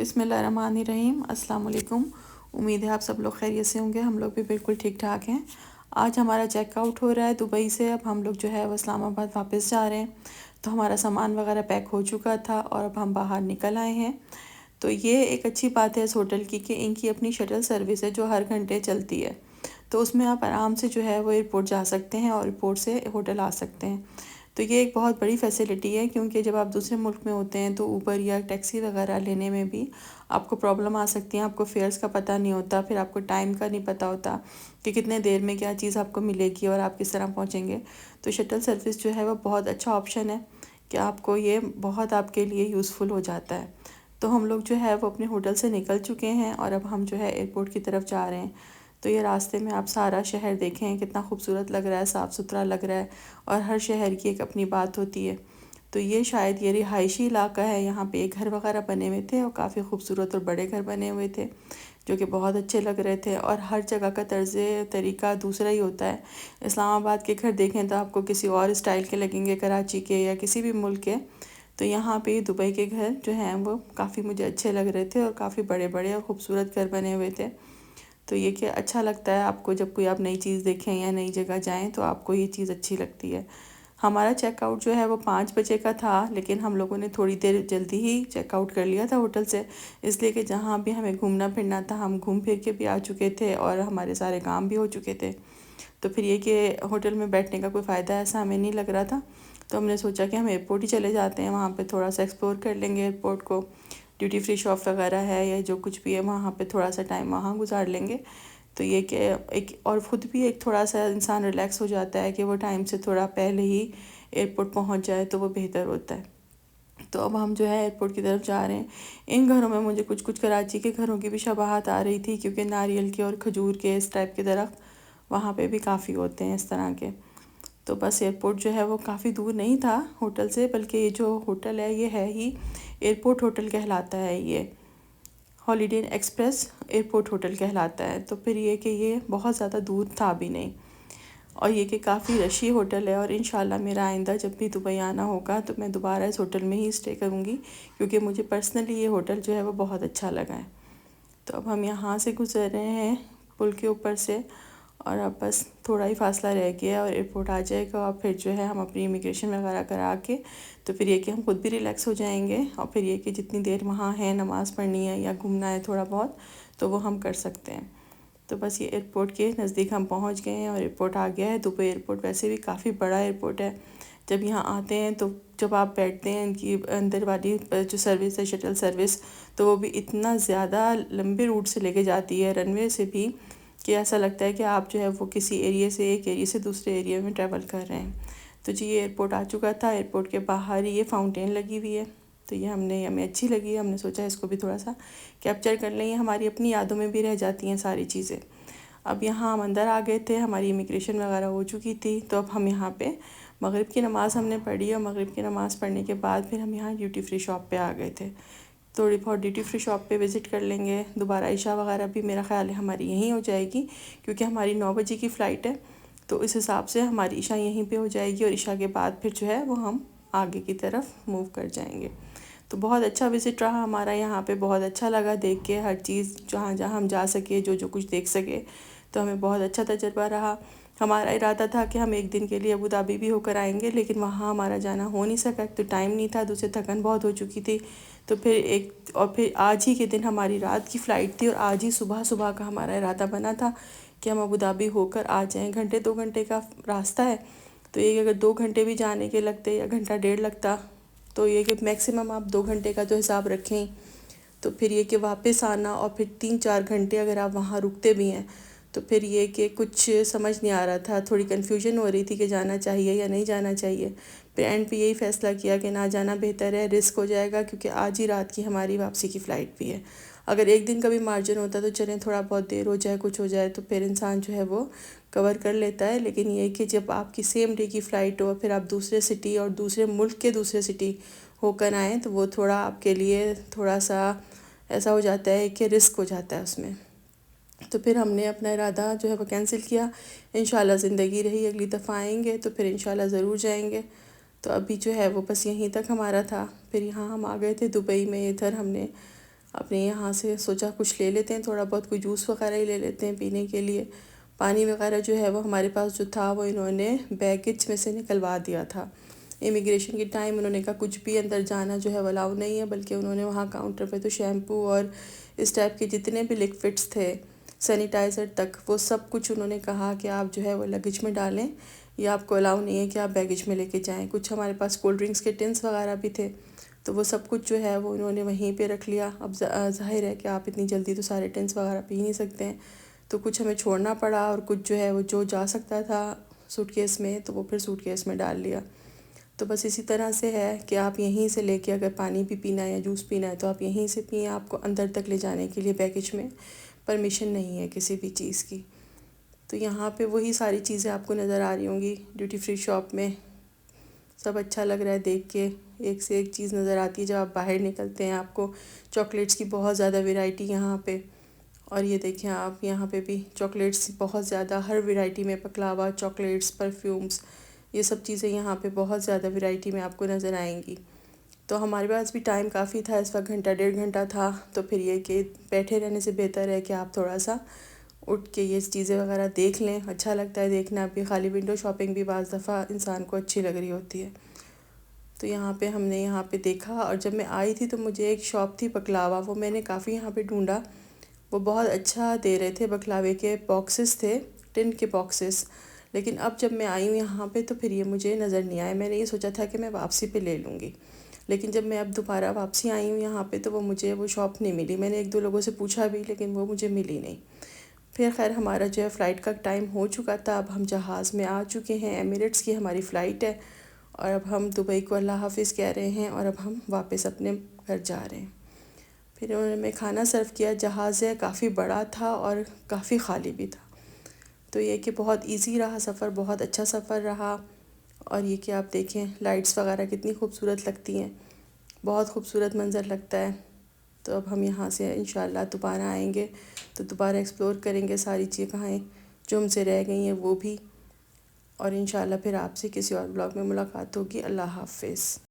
बिस्मिल्लाहिर्रहमानिर्रहीम। अस्सलाम वालेकुम। उम्मीद है आप सब लोग खैरियत से होंगे। हम लोग भी बिल्कुल ठीक ठाक हैं। आज हमारा चेकआउट हो रहा है दुबई से। अब हम लोग जो है वो इस्लामाबाद वापस जा रहे हैं। तो हमारा सामान वगैरह पैक हो चुका था और अब हम बाहर निकल आए हैं। तो ये एक अच्छी बात है इस होटल की कि इनकी अपनी शटल सर्विस है जो हर घंटे चलती है। तो उसमें आप आराम से जो है वो एयरपोर्ट जा सकते हैं और एयरपोर्ट से होटल आ सकते हैं। तो ये एक बहुत बड़ी फैसिलिटी है, क्योंकि जब आप दूसरे मुल्क में होते हैं तो ऊबर या टैक्सी वगैरह लेने में भी आपको प्रॉब्लम आ सकती है। आपको फेयर्स का पता नहीं होता, फिर आपको टाइम का नहीं पता होता कि कितने देर में क्या चीज़ आपको मिलेगी और आप किस तरह पहुंचेंगे। तो शटल सर्विस जो है वो बहुत अच्छा ऑप्शन है कि आपको ये बहुत आपके लिए यूज़फुल हो जाता है। तो हम लोग जो है वो अपने होटल से निकल चुके हैं और अब हम जो है एयरपोर्ट की तरफ जा रहे हैं। तो ये रास्ते में आप सारा शहर देखें, कितना खूबसूरत लग रहा है, साफ़ सुथरा लग रहा है और हर शहर की एक अपनी बात होती है। तो ये शायद ये रिहायशी इलाका है। यहाँ पे घर वगैरह बने हुए थे और काफ़ी खूबसूरत और बड़े घर बने हुए थे जो कि बहुत अच्छे लग रहे थे। और हर जगह का तर्ज़ तरीका दूसरा ही होता है। इस्लामाबाद के घर देखें तो आपको किसी और स्टाइल के लगेंगे, कराची के या किसी भी मुल्क के। तो यहाँ पे दुबई के घर जो हैं वो काफ़ी मुझे अच्छे लग रहे थे और काफ़ी बड़े बड़े और ख़ूबसूरत घर बने हुए थे। तो ये कि अच्छा लगता है आपको जब कोई आप नई चीज़ देखें या नई जगह जाएं तो आपको ये चीज़ अच्छी लगती है। हमारा चेकआउट जो है वो 5 बजे का था, लेकिन हम लोगों ने थोड़ी देर जल्दी ही चेकआउट कर लिया था होटल से, इसलिए कि जहाँ भी हमें घूमना फिरना था हम घूम फिर के भी आ चुके थे और हमारे सारे काम भी हो चुके थे। तो फिर ये कि होटल में बैठने का कोई फ़ायदा ऐसा हमें नहीं लग रहा था। तो हमने सोचा कि हम एयरपोर्ट ही चले जाते हैं, वहाँ पे थोड़ा सा एक्सप्लोर कर लेंगे एयरपोर्ट को। ड्यूटी फ्री शॉप वगैरह है या जो कुछ भी है वहाँ पे थोड़ा सा टाइम वहाँ गुजार लेंगे। तो ये कि एक और ख़ुद भी एक थोड़ा सा इंसान रिलैक्स हो जाता है कि वो टाइम से थोड़ा पहले ही एयरपोर्ट पहुँच जाए तो वो बेहतर होता है। तो अब हम जो है एयरपोर्ट की तरफ जा रहे हैं। इन घरों में मुझे कुछ कुछ कराची के घरों की भी शबाहत आ रही थी, क्योंकि नारियल के और खजूर के इस टाइप के दरख्त वहाँ पे भी काफ़ी होते हैं इस तरह के। तो बस एयरपोर्ट जो है वो काफ़ी दूर नहीं था होटल से, बल्कि ये जो होटल है ये है ही एयरपोर्ट होटल कहलाता है। ये holiday Inn Express airport hotel कहलाता है। तो फिर ये कि ये बहुत ज़्यादा दूर था भी नहीं और ये कि काफ़ी रशी होटल है। और इंशाल्लाह मेरा आइंदा जब भी दुबई आना होगा तो मैं दोबारा इस होटल में ही स्टे करूँगी, क्योंकि मुझे पर्सनली ये होटल जो है वो बहुत अच्छा लगा है। तो अब हम यहाँ से गुज़र रहे हैं पुल के ऊपर से और अब बस थोड़ा ही फासला रह गया और एयरपोर्ट आ जाएगा और फिर जो है हम अपनी इमिग्रेशन वगैरह करा के तो फिर ये कि हम खुद भी रिलैक्स हो जाएंगे और फिर ये कि जितनी देर वहाँ है नमाज़ पढ़नी है या घूमना है थोड़ा बहुत तो वो हम कर सकते हैं। तो बस ये एयरपोर्ट के नज़दीक हम पहुँच गए हैं और एयरपोर्ट आ गया है। दुबई एयरपोर्ट वैसे भी काफ़ी बड़ा एयरपोर्ट है। जब यहाँ आते हैं तो जब आप बैठते हैं इनकी अंदर वाली जो सर्विस है शटल सर्विस, तो वो भी इतना ज़्यादा लंबे रूट से लेके जाती है रनवे से भी कि ऐसा लगता है कि आप जो है वो किसी एरिया से एक एरिया से दूसरे एरिया में ट्रैवल कर रहे हैं। तो जी ये एयरपोर्ट आ चुका था। एयरपोर्ट के बाहर ही ये फाउंटेन लगी हुई है, तो ये हमें अच्छी लगी। हमने सोचा इसको भी थोड़ा सा कैप्चर कर लें, हमारी अपनी यादों में भी रह जाती हैं सारी चीज़ें। अब यहाँ हम अंदर आ गए थे, हमारी इमिग्रेशन वगैरह हो चुकी थी। तो अब हम यहाँ पे मगरिब की नमाज़ हमने पढ़ी और मगरिब की नमाज़ पढ़ने के बाद फिर हम यहाँ ड्यूटी फ्री शॉप पे आ गए थे। थोड़ी बहुत ड्यूटी फ्री शॉप पे विज़िट कर लेंगे। दोबारा इशा वगैरह भी मेरा ख़्याल है हमारी यहीं हो जाएगी, क्योंकि हमारी 9 बजे की फ़्लाइट है। तो इस हिसाब से हमारी इशा यहीं पे हो जाएगी और इशा के बाद फिर जो है वो हम आगे की तरफ मूव कर जाएंगे। तो बहुत अच्छा विज़िट रहा हमारा यहाँ पे, बहुत अच्छा लगा देख के हर चीज़, जहाँ जहाँ हम जा सके, जो जो कुछ देख सके। तो हमें बहुत अच्छा तजुर्बा रहा। हमारा इरादा था कि हम एक दिन के लिए अबू धाबी भी होकर आएंगे, लेकिन वहाँ हमारा जाना हो नहीं सका। तो टाइम नहीं था, दूसरे थकन बहुत हो चुकी थी। तो फिर आज ही के दिन हमारी रात की फ़्लाइट थी और आज ही सुबह सुबह का हमारा इरादा बना था कि हम अबू धाबी होकर आ जाएं। घंटे 2 घंटे का रास्ता है, तो ये अगर 2 घंटे भी जाने के लगते या घंटा डेढ़ लगता, तो ये कि मैक्सिमम आप 2 घंटे का तो हिसाब रखें। तो फिर ये कि वापस आना और फिर 3-4 घंटे अगर आप वहाँ रुकते भी हैं तो फिर ये कि कुछ समझ नहीं आ रहा था, थोड़ी कन्फ्यूजन हो रही थी कि जाना चाहिए या नहीं जाना चाहिए। फिर एंड पे यही फ़ैसला किया कि ना जाना बेहतर है, रिस्क हो जाएगा, क्योंकि आज ही रात की हमारी वापसी की फ़्लाइट भी है। अगर एक दिन का भी मार्जिन होता तो चलें थोड़ा बहुत देर हो जाए, कुछ हो जाए तो फिर इंसान जो है वो कवर कर लेता है। लेकिन ये कि जब आपकी सेम डे की फ़्लाइट हो फिर आप दूसरे सिटी और दूसरे मुल्क के दूसरे सिटी होकर आएँ तो वो थोड़ा आपके लिए थोड़ा सा ऐसा हो जाता है कि रिस्क हो जाता है उसमें। तो फिर हमने अपना इरादा जो है वो कैंसिल किया। इंशाल्लाह ज़िंदगी रही अगली दफ़ा आएंगे तो फिर इंशाल्लाह ज़रूर जाएंगे। तो अभी जो है वो बस यहीं तक हमारा था। फिर यहाँ हम आ गए थे दुबई में। इधर हमने اپنے یہاں سے سوچا کچھ لے لیتے ہیں، تھوڑا بہت کوئی جوس وغیرہ ہی لے لیتے ہیں پینے کے لیے۔ پانی وغیرہ جو ہے وہ ہمارے پاس جو تھا وہ انہوں نے بیگیج میں سے نکلوا دیا تھا۔ امیگریشن کے ٹائم انہوں نے کہا کچھ بھی اندر جانا جو ہے وہ الاؤ نہیں ہے، بلکہ انہوں نے وہاں کاؤنٹر پہ تو شیمپو اور اس ٹائپ کے جتنے بھی لکوڈس تھے، سینیٹائزر تک، وہ سب کچھ انہوں نے کہا کہ آپ جو ہے وہ لگیج میں ڈالیں، یا آپ کو الاؤ نہیں ہے کہ آپ بیگیج میں لے کے جائیں۔ کچھ ہمارے پاس کولڈ ڈرنکس کے ٹنس وغیرہ بھی تھے، تو وہ سب کچھ جو ہے وہ انہوں نے وہیں پہ رکھ لیا۔ اب ظاہر ہے کہ آپ اتنی جلدی تو سارے ٹنس وغیرہ پی نہیں سکتے ہیں، تو کچھ ہمیں چھوڑنا پڑا، اور کچھ جو ہے وہ جو جا سکتا تھا سوٹ کیس میں تو وہ پھر سوٹ کیس میں ڈال لیا۔ تو بس اسی طرح سے ہے کہ آپ یہیں سے لے کے اگر پانی بھی پینا ہے یا جوس پینا ہے تو آپ یہیں سے پئیں، آپ کو اندر تک لے جانے کے لیے بیگیج میں پرمیشن نہیں ہے کسی بھی چیز کی۔ تو یہاں پہ وہی ساری چیزیں آپ کو نظر آ رہی ہوں گی ڈیوٹی فری شاپ میں، سب اچھا لگ رہا ہے دیکھ کے، ایک سے ایک چیز نظر آتی ہے۔ جب آپ باہر نکلتے ہیں آپ کو چاکلیٹس کی بہت زیادہ ویرائٹی یہاں پہ، اور یہ دیکھیں آپ یہاں پہ بھی چاکلیٹس بہت زیادہ، ہر ویرائٹی میں بکلاوا، چاکلیٹس، پرفیومز، یہ سب چیزیں یہاں پہ بہت زیادہ ویرائٹی میں آپ کو نظر آئیں گی۔ تو ہمارے پاس بھی ٹائم کافی تھا، اس وقت گھنٹہ ڈیڑھ گھنٹہ تھا، تو پھر یہ کہ بیٹھے رہنے سے بہتر ہے کہ آپ تھوڑا سا اٹھ کے یہ چیزیں وغیرہ دیکھ لیں، اچھا لگتا ہے دیکھنا بھی، خالی ونڈو شاپنگ بھی بعض دفعہ انسان کو اچھی لگ رہی ہوتی ہے۔ تو یہاں پہ ہم نے یہاں پہ دیکھا، اور جب میں آئی تھی تو مجھے ایک شاپ تھی بکلاوا، وہ میں نے کافی یہاں پہ ڈھونڈا، وہ بہت اچھا دے رہے تھے، بکلاوے کے باکسز تھے، ٹن کے باکسز، لیکن اب جب میں آئی ہوں یہاں پہ تو پھر یہ مجھے نظر نہیں آیا۔ میں نے یہ سوچا تھا کہ میں واپسی پہ لے لوں گی، لیکن جب میں اب دوبارہ واپسی آئی ہوں یہاں پہ تو وہ مجھے وہ شاپ نہیں ملی۔ میں نے ایک دو لوگوں سے پوچھا بھی لیکن وہ مجھے ملی نہیں۔ پھر خیر ہمارا جو ہے فلائٹ کا ٹائم ہو چکا تھا، اب ہم جہاز میں آ چکے ہیں، ایمریٹس کی ہماری فلائٹ ہے، اور اب ہم دبئی کو اللہ حافظ کہہ رہے ہیں، اور اب ہم واپس اپنے گھر جا رہے ہیں۔ پھر انہوں نے ہمیں کھانا سرو کیا، جہاز ہے کافی بڑا تھا اور کافی خالی بھی تھا، تو یہ کہ بہت ایزی رہا سفر، بہت اچھا سفر رہا۔ اور یہ کہ آپ دیکھیں لائٹس وغیرہ کتنی خوبصورت لگتی ہیں، بہت خوبصورت منظر لگتا ہے۔ تو اب ہم یہاں سے انشاءاللہ دوبارہ آئیں گے تو دوبارہ ایکسپلور کریں گے ساری جگہیں جو ہم سے رہ گئی ہیں وہ بھی، اور انشاءاللہ پھر آپ سے کسی اور بلاگ میں ملاقات ہوگی۔ اللہ حافظ۔